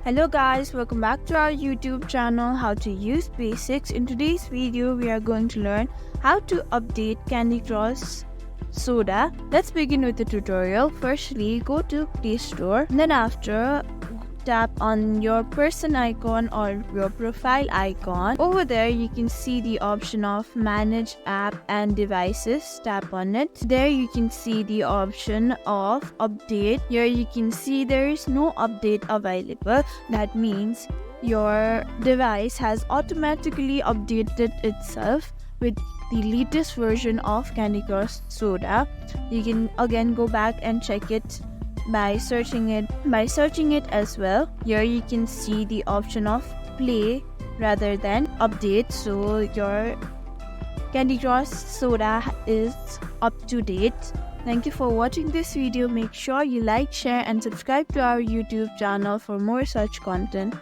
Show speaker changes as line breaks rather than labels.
Hello guys, welcome back to our YouTube channel How to Use Basics. In today's video we are going to learn how to update Candy Crush Soda. Let's begin with the tutorial. Firstly, go to Play Store, then after tap on your person icon or your profile icon. Over there you can see the option of manage app and devices. Tap on it. There you can see the option of update. Here you can see there is no update available. That means your device has automatically updated itself with the latest version of Candy Crush Soda. You can again go back and check it by searching it as well. Here you can see the option of play rather than update, so your Candy Crush Soda is up to date. Thank you for watching this video. Make sure you like, share and subscribe to our YouTube channel for more such content.